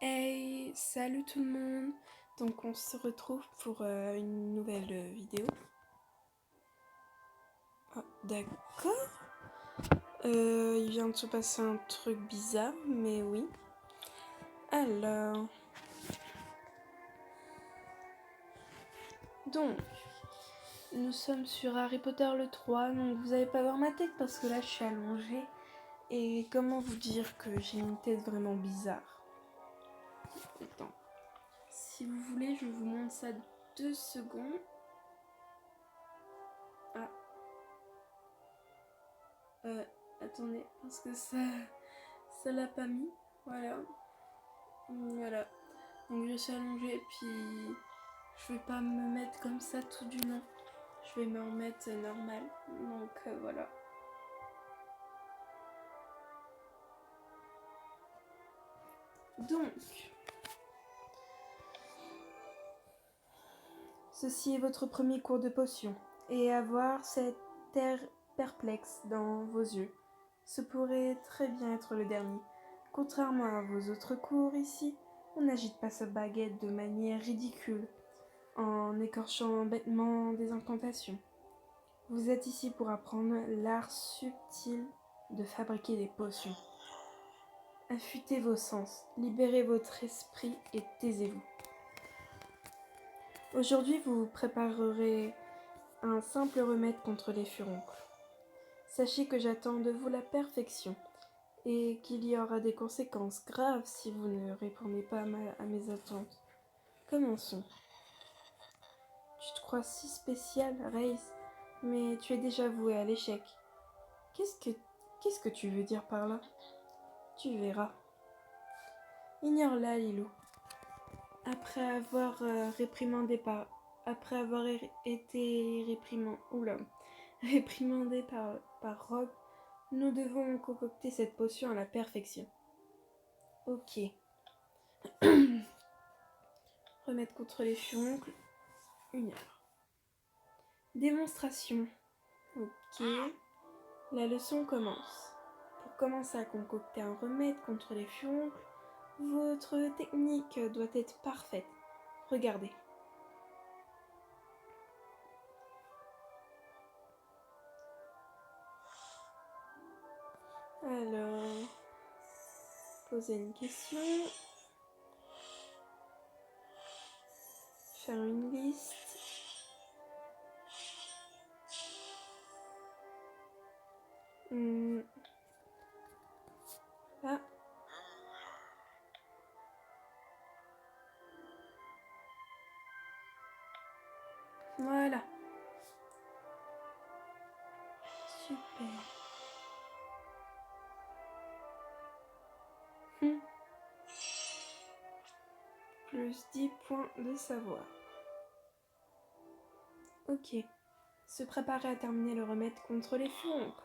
Hey, salut tout le monde. Donc on se retrouve pour une nouvelle vidéo. Ah, d'accord. Il vient de se passer un truc bizarre, mais oui. Alors, donc, nous sommes sur Harry Potter le 3. Donc vous allez pas voir ma tête parce que là je suis allongée. Et comment vous dire que j'ai une tête vraiment bizarre. Attends. Si vous voulez, je vous montre ça 2 secondes. Ah. Attendez, parce que ça l'a pas mis. Voilà. Voilà. Donc je suis allongée, puis je vais pas me mettre comme ça tout du long. Je vais me remettre normal. Donc voilà. Donc, ceci est votre premier cours de potion. Et avoir cet air perplexe dans vos yeux. Ce pourrait très bien être le dernier. Contrairement à vos autres cours ici, on n'agite pas sa baguette de manière ridicule, en écorchant bêtement des incantations. Vous êtes ici pour apprendre l'art subtil de fabriquer des potions. Affûtez vos sens, libérez votre esprit et taisez-vous. Aujourd'hui, vous préparerez un simple remède contre les furoncles. Sachez que j'attends de vous la perfection et qu'il y aura des conséquences graves si vous ne répondez pas à mes attentes. Commençons. Tu te crois si spécial, Race, mais tu es déjà voué à l'échec. Qu'est-ce que tu veux dire par là? Tu verras. Ignore-la, Lilou. Après avoir été réprimandé par Rogue, nous devons concocter cette potion à la perfection. Ok. Remède contre les furoncles, 1 heure. Démonstration. Ok. La leçon commence. Pour commencer à concocter un remède contre les furoncles, votre technique doit être parfaite. Regardez. Alors, poser une question. Faire une liste. Ah. Voilà. Super. Plus 10 points de savoir. Ok. Se préparer à terminer le remède contre les furoncles.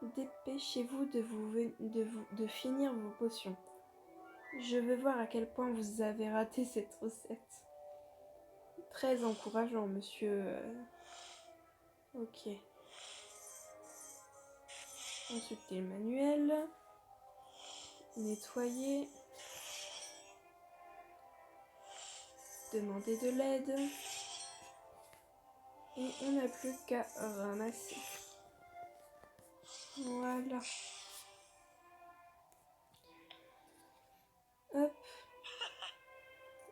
Dépêchez-vous de finir vos potions. Je veux voir à quel point vous avez raté cette recette. Très encourageant, monsieur. Ok. Consultez le manuel. Nettoyer. Demander de l'aide. Et on n'a plus qu'à ramasser. Voilà. Hop.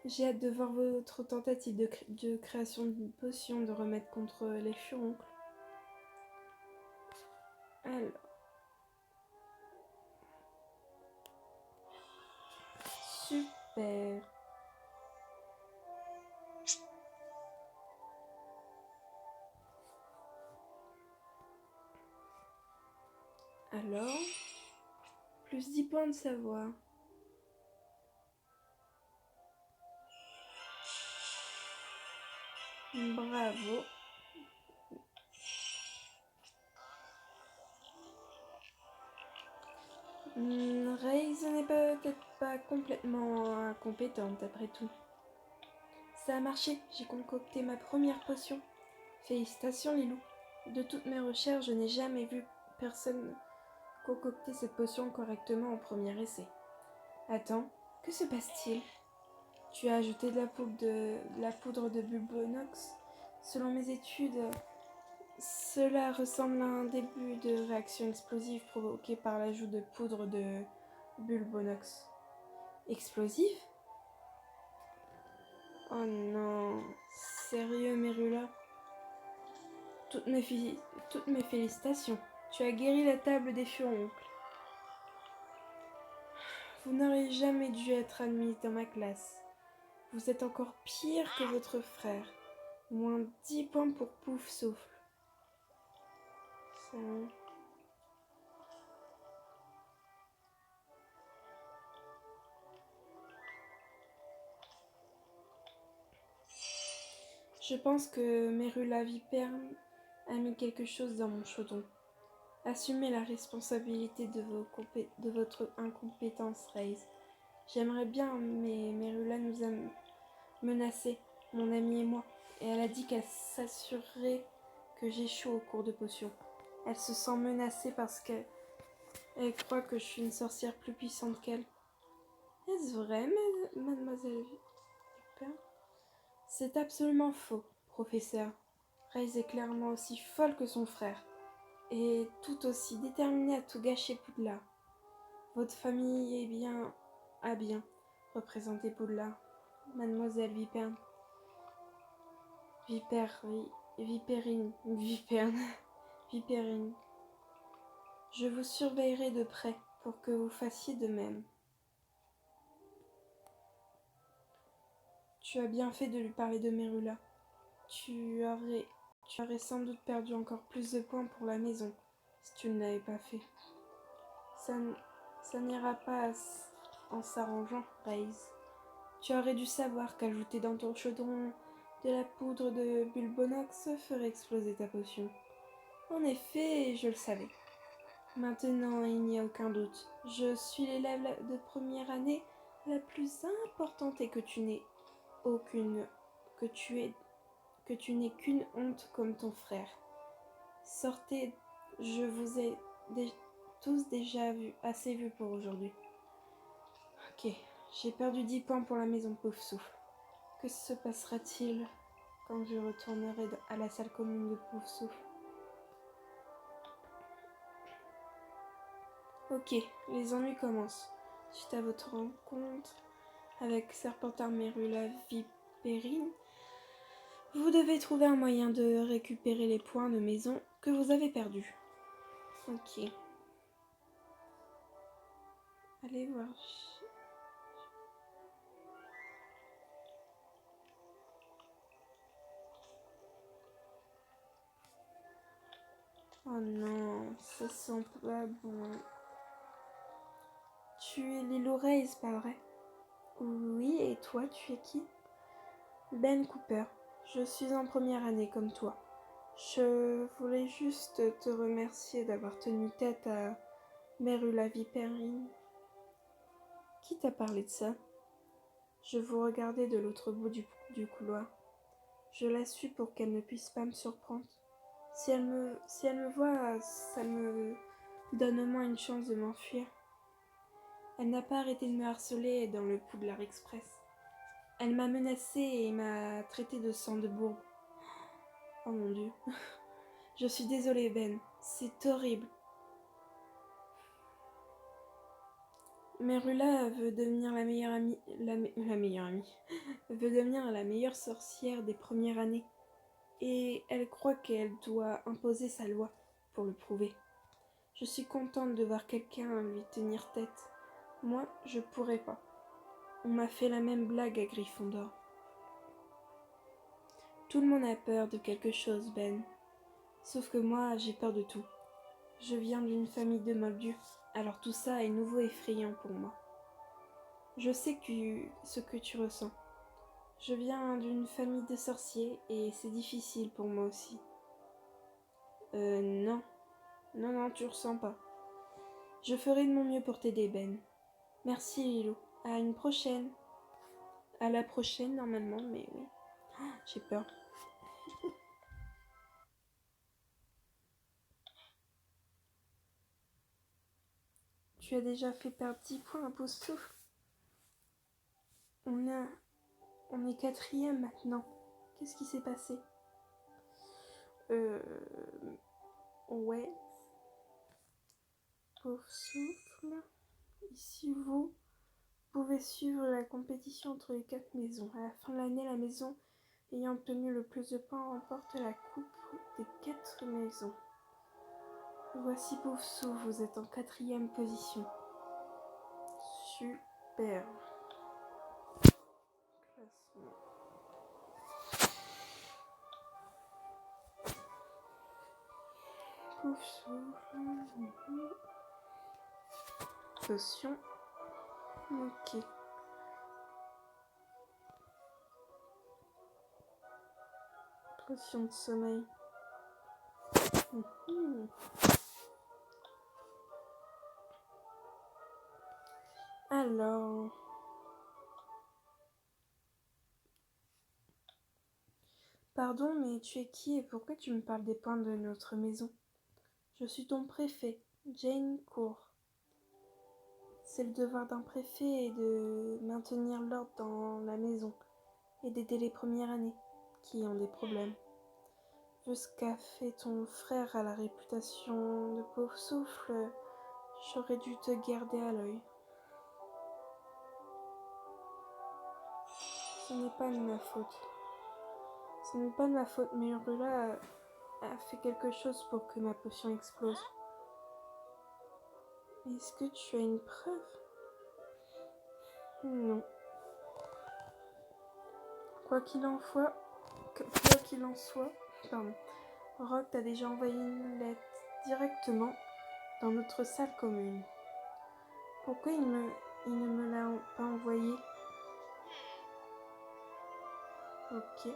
J'ai hâte de voir votre tentative de création d'une potion de remède contre les furoncles. Alors. Super. Alors. Plus 10 points de savoir. Bravo. Raze n'est peut-être pas complètement incompétente après tout. Ça a marché, j'ai concocté ma première potion. Félicitations Lilou. De toutes mes recherches, je n'ai jamais vu personne concocter cette potion correctement au premier essai. Attends, Que se passe-t-il? Tu as ajouté de la poudre de Bulbonox. Selon mes études, cela ressemble à un début de réaction explosive provoquée par l'ajout de poudre de Bulbonox. Explosive? Oh non, sérieux Merula? Toutes mes félicitations. Tu as guéri la table des furoncles. Vous n'auriez jamais dû être admise dans ma classe. Vous êtes encore pire que votre frère. Moins 10 points pour Pouf Souffle. Ça... Je pense que Merula Vipère a mis quelque chose dans mon chaudron. Assumez la responsabilité de votre incompétence, Raze. J'aimerais bien, mais Merula nous a menacés, mon amie et moi, et elle a dit qu'elle s'assurerait que j'échoue au cours de potions. Elle se sent menacée parce qu'elle croit que je suis une sorcière plus puissante qu'elle. Est-ce vrai, mademoiselle Vipère? C'est absolument faux, professeur. Raze est clairement aussi folle que son frère, et tout aussi déterminée à tout gâcher Poudlard. Votre famille est bien... a bien représenté Poudlard, mademoiselle Viperne. Vipérine. Vipérine. Je vous surveillerai de près pour que vous fassiez de même. Tu as bien fait de lui parler de Merula. Tu aurais sans doute perdu encore plus de points pour la maison si tu ne l'avais pas fait. Ça n'ira pas en s'arrangeant, Raze. Tu aurais dû savoir qu'ajouter dans ton chaudron de la poudre de Bulbonox ferait exploser ta potion. En effet, je le savais. Maintenant, il n'y a aucun doute. Je suis l'élève de première année la plus importante et que tu n'es qu'une honte comme ton frère. Sortez, je vous ai tous déjà assez vu pour aujourd'hui. Ok, j'ai perdu 10 points pour la maison Pouf Souffle. Que se passera-t-il quand je retournerai à la salle commune de Pouf Souffle? Ok, les ennuis commencent. Suite à votre rencontre avec Serpentard Merula Vipérine, vous devez trouver un moyen de récupérer les points de maison que vous avez perdus. Ok. Allez voir. Oh non, ça sent pas bon. Tu es Lilo Raze, pas vrai? Oui, et toi, tu es qui? Ben Cooper. Je suis en première année comme toi. Je voulais juste te remercier d'avoir tenu tête à Merula Vipérine. Qui t'a parlé de ça? Je vous regardais de l'autre bout du couloir. Je la suis pour qu'elle ne puisse pas me surprendre. Si elle me voit, ça me donne au moins une chance de m'enfuir. Elle n'a pas arrêté de me harceler dans le Poudlard Express. Elle m'a menacée et m'a traité de sang de bourbe. Oh mon Dieu. Je suis désolée, Ben. C'est horrible. Merula veut devenir la meilleure amie... La meilleure amie. Veut devenir la meilleure sorcière des premières années. Et elle croit qu'elle doit imposer sa loi pour le prouver. Je suis contente de voir quelqu'un lui tenir tête. Moi, je pourrais pas. On m'a fait la même blague à Gryffondor. Tout le monde a peur de quelque chose, Ben. Sauf que moi, j'ai peur de tout. Je viens d'une famille de moldus, alors tout ça est nouveau et effrayant pour moi. Je sais ce que tu ressens. Je viens d'une famille de sorciers et c'est difficile pour moi aussi. Non. Non, tu ressens pas. Je ferai de mon mieux pour t'aider, Ben. Merci, Lilo. À une prochaine. À la prochaine, normalement, mais oui. Oh, j'ai peur. Tu as déjà fait perdre 10 points à Pouf Souffle. On est quatrième maintenant. Qu'est-ce qui s'est passé? Ouais. Pauvre souffle. Ici, vous pouvez suivre la compétition entre les 4 maisons. À la fin de l'année, la maison ayant obtenu le plus de points remporte la coupe des 4 maisons. Voici Poufsou, vous êtes en 4e position. Super. Classement. Poufsou. Potion. Ok. Potion de sommeil. Alors... Pardon, mais tu es qui et pourquoi tu me parles des points de notre maison? Je suis ton préfet, Jane Cour. C'est le devoir d'un préfet de maintenir l'ordre dans la maison et d'aider les premières années qui ont des problèmes. Vu ce qu'a fait ton frère à la réputation de pauvre souffle, j'aurais dû te garder à l'œil. Ce n'est pas de ma faute. Ce n'est pas de ma faute, mais Urula a fait quelque chose pour que ma potion explose. Est-ce que tu as une preuve? Non. Quoi qu'il en soit, Rogue t'a déjà envoyé une lettre directement dans notre salle commune. Pourquoi il ne me l'a pas envoyée? Ok.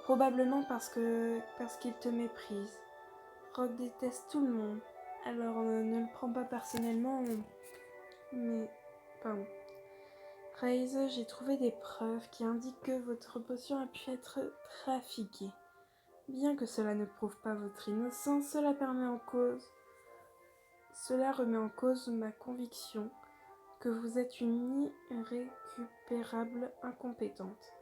Probablement parce qu'il te méprise. Rogue déteste tout le monde. Alors ne le prends pas personnellement, mais... Pardon. Raise, j'ai trouvé des preuves qui indiquent que votre potion a pu être trafiquée. Bien que cela ne prouve pas votre innocence, cela remet en cause ma conviction que vous êtes une irrécupérable incompétente.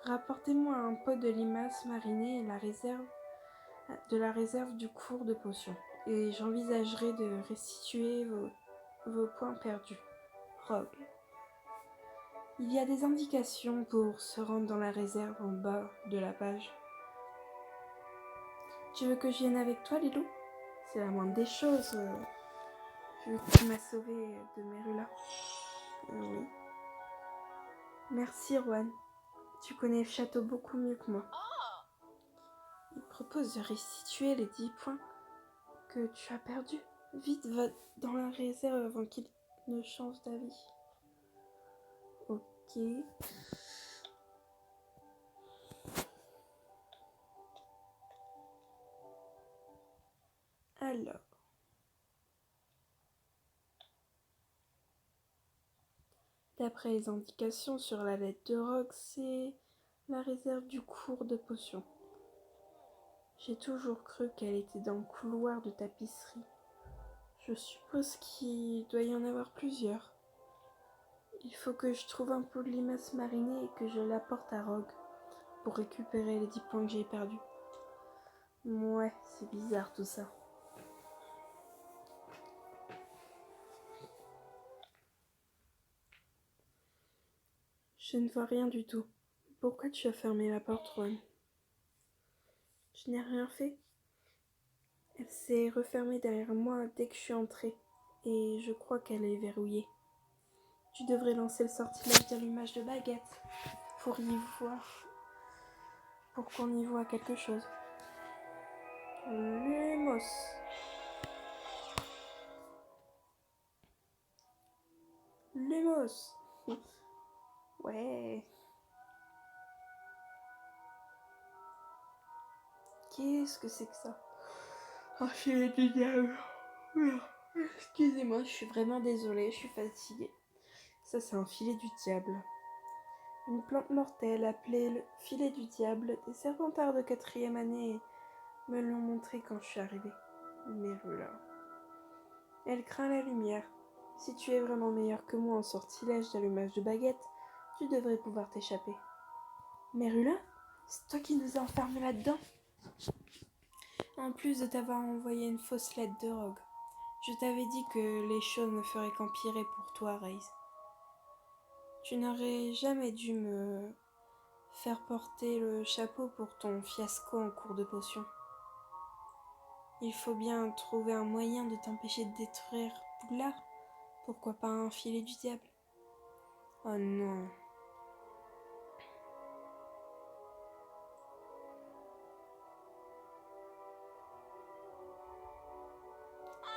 Rapportez-moi un pot de limaces marinées et de la réserve du cours de potions, et j'envisagerai de restituer vos points perdus. Rogue. Il y a des indications pour se rendre dans la réserve en bas de la page. Tu veux que je vienne avec toi, Lilou? C'est la moindre des choses, vu que tu m'as sauvé de Merula. Oui. Merci, Rohan. Tu connais le château beaucoup mieux que moi. Il propose de restituer les 10 points que tu as perdus. Vite, va dans la réserve avant qu'il ne change d'avis. Ok. Alors. D'après les indications sur la lettre de Rogue, c'est la réserve du cours de potions. J'ai toujours cru qu'elle était dans le couloir de tapisserie. Je suppose qu'il doit y en avoir plusieurs. Il faut que je trouve un pot de limaces marinées et que je l'apporte à Rogue pour récupérer les 10 points que j'ai perdus. Ouais, c'est bizarre tout ça. Je ne vois rien du tout. Pourquoi tu as fermé la porte, Rohan? Je n'ai rien fait. Elle s'est refermée derrière moi dès que je suis entrée, et je crois qu'elle est verrouillée. Tu devrais lancer le sortilège d'allumage de baguette pour qu'on y voit quelque chose. Lumos. Lumos. Ouais. Qu'est-ce que c'est que ça? Un filet du diable. Excusez-moi, je suis vraiment désolée, je suis fatiguée. Ça, c'est un filet du diable. Une plante mortelle appelée le filet du diable. Des serpentards de 4e année me l'ont montré quand je suis arrivée. Merula. Elle craint la lumière. Si tu es vraiment meilleur que moi en sortilège d'allumage de baguette, tu devrais pouvoir t'échapper. Mais Rula, c'est toi qui nous as enfermés là-dedans. En plus de t'avoir envoyé une fausse lettre de Rogue, je t'avais dit que les choses ne feraient qu'empirer pour toi, Raze. Tu n'aurais jamais dû me faire porter le chapeau pour ton fiasco en cours de potion. Il faut bien trouver un moyen de t'empêcher de détruire Poudlard. Pourquoi pas un filet du diable? Oh non.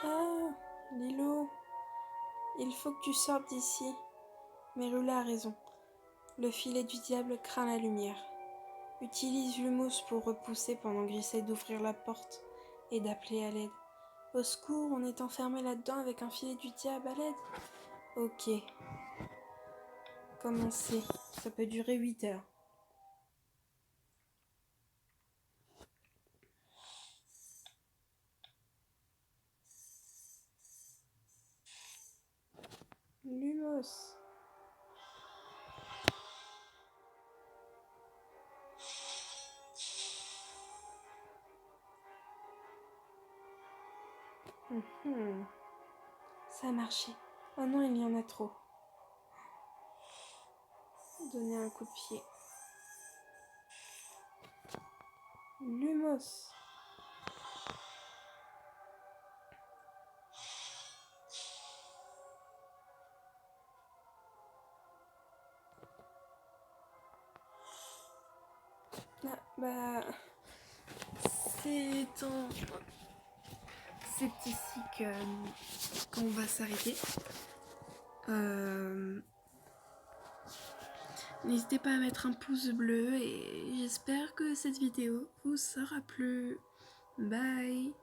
Ah, Lilo, il faut que tu sortes d'ici. Mais Rula a raison. Le filet du diable craint la lumière. Utilise l'humus pour repousser pendant que j'essaie d'ouvrir la porte et d'appeler à l'aide. Au secours, on est enfermé là-dedans avec un filet du diable à l'aide. Ok. Commencez. Ça peut durer 8 heures. Lumos. Ça a marché. Oh non, il y en a trop. Donner un coup de pied. Lumos. Ah, bah... C'est ici qu'on va s'arrêter. N'hésitez pas à mettre un pouce bleu et j'espère que cette vidéo vous aura plu. Bye!